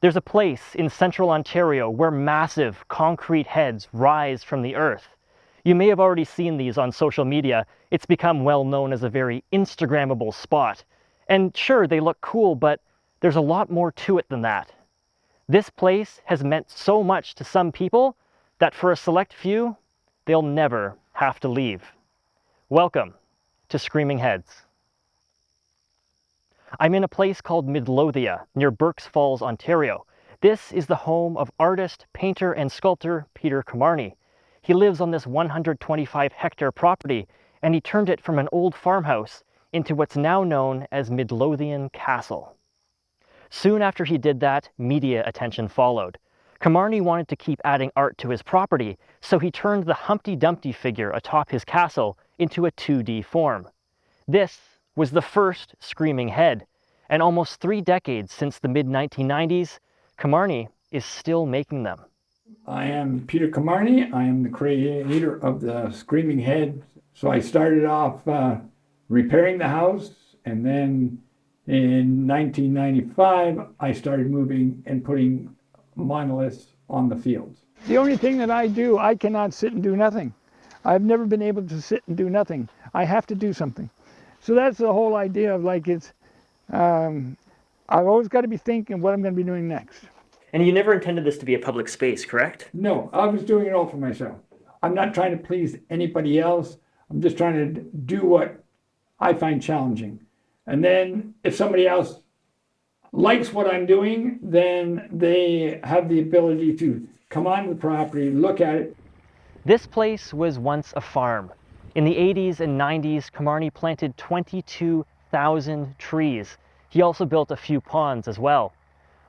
There's a place in central Ontario where massive concrete heads rise from the earth. You may have already seen these on social media. It's become well known as a very Instagrammable spot. And sure, they look cool, but there's a lot more to it than that. This place has meant so much to some people that for a select few, they'll never have to leave. Welcome to Screaming Heads. I'm in a place called Midlothian near Burk's Falls, Ontario. This is the home of artist, painter, and sculptor Peter Komarny. He lives on this 125-hectare property, and he turned it from an old farmhouse into what's now known as Midlothian Castle. Soon after he did that, media attention followed. Komarny wanted to keep adding art to his property, so he turned the Humpty Dumpty figure atop his castle into a 2D form. This was the first screaming head, and almost 3 decades since the mid-1990s, Komarny is still making them. I am Peter Camani. I am the creator of the Screaming Head. So I started off repairing the house, and then in 1995, I started moving and putting monoliths on the fields. The only thing that I do, I cannot sit and do nothing. I've never been able to sit and do nothing. I have to do something. So that's the whole idea of I've always got to be thinking what I'm going to be doing next. And you never intended this to be a public space, correct? No, I was doing it all for myself. I'm not trying to please anybody else. I'm just trying to do what I find challenging. And then if somebody else likes what I'm doing, then they have the ability to come on the property, look at it. This place was once a farm. In the 80s and 90s, Komarny planted 22,000 trees. He also built a few ponds as well.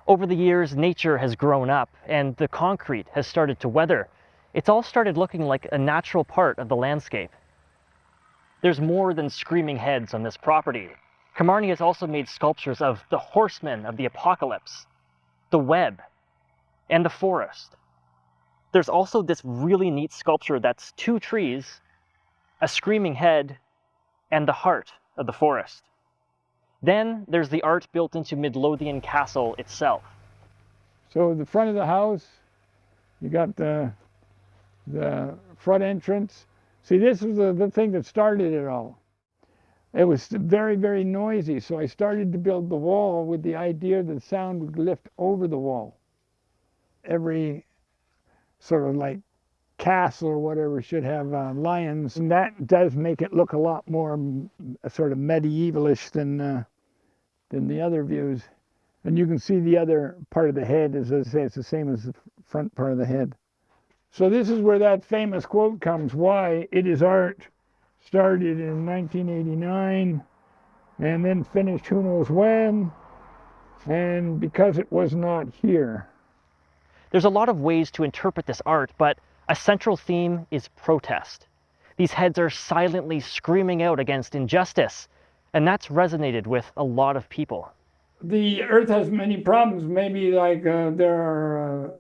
Over the years, nature has grown up and the concrete has started to weather. It's all started looking like a natural part of the landscape. There's more than screaming heads on this property. Komarny has also made sculptures of the horsemen of the apocalypse, the web, and the forest. There's also this really neat sculpture that's 2 trees, a screaming head, and the heart of the forest. Then there's the art built into Midlothian Castle itself. So the front of the house, you got the front entrance. See, this was the thing that started it all. It was very, very noisy, so I started to build the wall with the idea that sound would lift over the wall. Every sort of castle or whatever should have lions, and that does make it look a lot more sort of medievalish than the other views. And you can see the other part of the head, as I say, it's the same as the front part of the head. So this is where that famous quote comes, why it is art, started in 1989 and then finished who knows when, and because it was not here. There's a lot of ways to interpret this art, but a central theme is protest. These heads are silently screaming out against injustice, and that's resonated with a lot of people. The earth has many problems. Maybe there are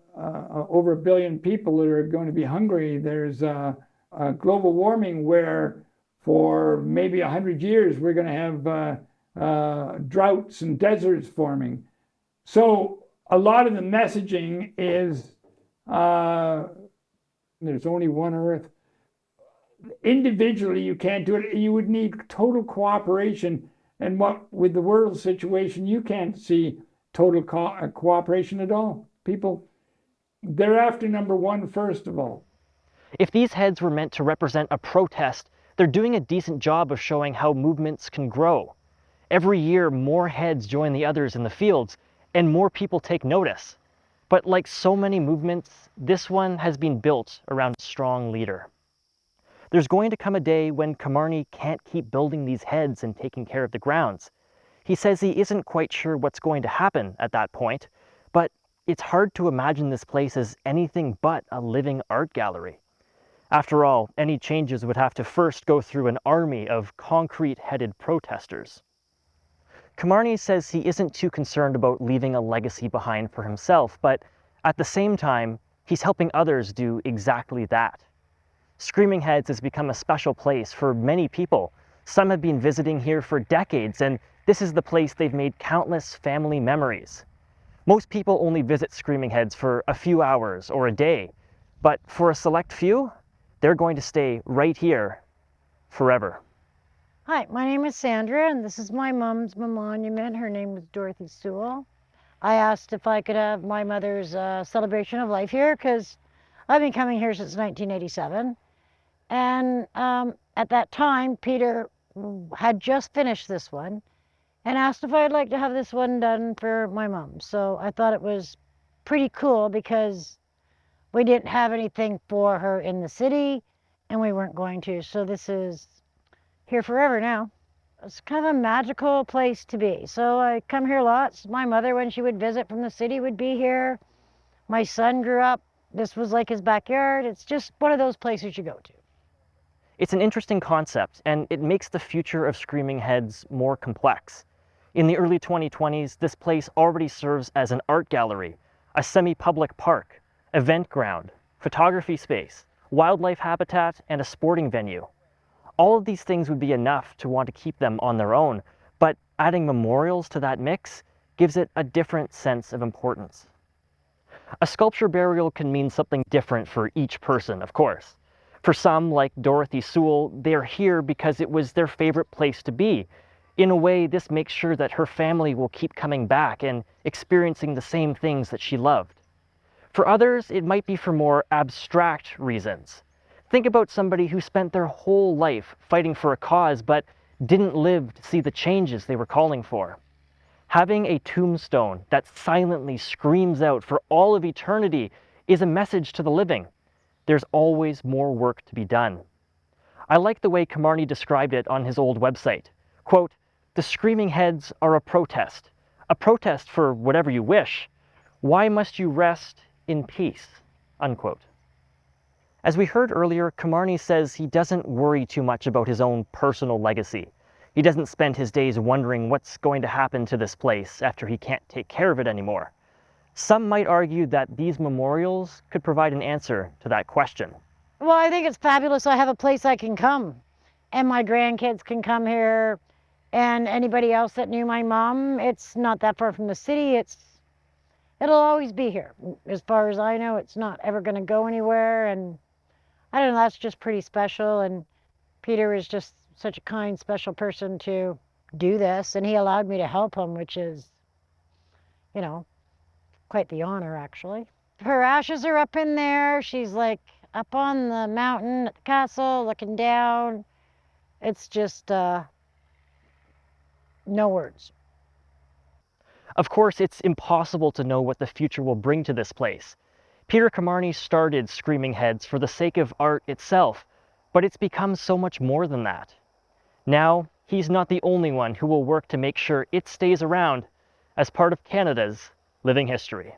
over 1 billion people that are going to be hungry. There's global warming where for maybe 100 years we're going to have droughts and deserts forming. So a lot of the messaging is there's only one earth. Individually, you can't do it. You would need total cooperation. And with the world situation, you can't see total cooperation at all. People, they're after number one first of all. If these heads were meant to represent a protest, they're doing a decent job of showing how movements can grow. Every year, more heads join the others in the fields, and more people take notice. But like so many movements, this one has been built around a strong leader. There's going to come a day when Komarny can't keep building these heads and taking care of the grounds. He says he isn't quite sure what's going to happen at that point, but it's hard to imagine this place as anything but a living art gallery. After all, any changes would have to first go through an army of concrete-headed protesters. Komarny says he isn't too concerned about leaving a legacy behind for himself, but at the same time, he's helping others do exactly that. Screaming Heads has become a special place for many people. Some have been visiting here for decades, and this is the place they've made countless family memories. Most people only visit Screaming Heads for a few hours or a day, but for a select few, they're going to stay right here forever. Hi, my name is Sandra, and this is my mom's monument. Her name was Dorothy Sewell. I asked if I could have my mother's celebration of life here because I've been coming here since 1987. And at that time, Peter had just finished this one and asked if I'd like to have this one done for my mom. So I thought it was pretty cool because we didn't have anything for her in the city and we weren't going to. So this is here forever now. It's kind of a magical place to be. So I come here lots. My mother, when she would visit from the city, would be here. My son grew up. This was like his backyard. It's just one of those places you go to. It's an interesting concept, and it makes the future of Screaming Heads more complex. In the early 2020s, this place already serves as an art gallery, a semi-public park, event ground, photography space, wildlife habitat, and a sporting venue. All of these things would be enough to want to keep them on their own, but adding memorials to that mix gives it a different sense of importance. A sculpture burial can mean something different for each person, of course. For some, like Dorothy Sewell, they're here because it was their favorite place to be. In a way, this makes sure that her family will keep coming back and experiencing the same things that she loved. For others, it might be for more abstract reasons. Think about somebody who spent their whole life fighting for a cause but didn't live to see the changes they were calling for. Having a tombstone that silently screams out for all of eternity is a message to the living. There's always more work to be done. I like the way Komarny described it on his old website. Quote, "The Screaming Heads are a protest for whatever you wish. Why must you rest in peace?" Unquote. As we heard earlier, Komarny says he doesn't worry too much about his own personal legacy. He doesn't spend his days wondering what's going to happen to this place after he can't take care of it anymore. Some might argue that these memorials could provide an answer to that question. Well, I think it's fabulous. I have a place I can come, and my grandkids can come here, and anybody else that knew my mom. It's not that far from the city. It'll always be here. As far as I know, it's not ever going to go anywhere, and I don't know, that's just pretty special. And Peter is just such a kind, special person to do this, and he allowed me to help him, which is, you know, quite the honor, actually. Her ashes are up in there. She's like up on the mountain at the castle, looking down. It's just no words. Of course, it's impossible to know what the future will bring to this place. Peter Komarny started Screaming Heads for the sake of art itself, but it's become so much more than that. Now, he's not the only one who will work to make sure it stays around as part of Canada's living history.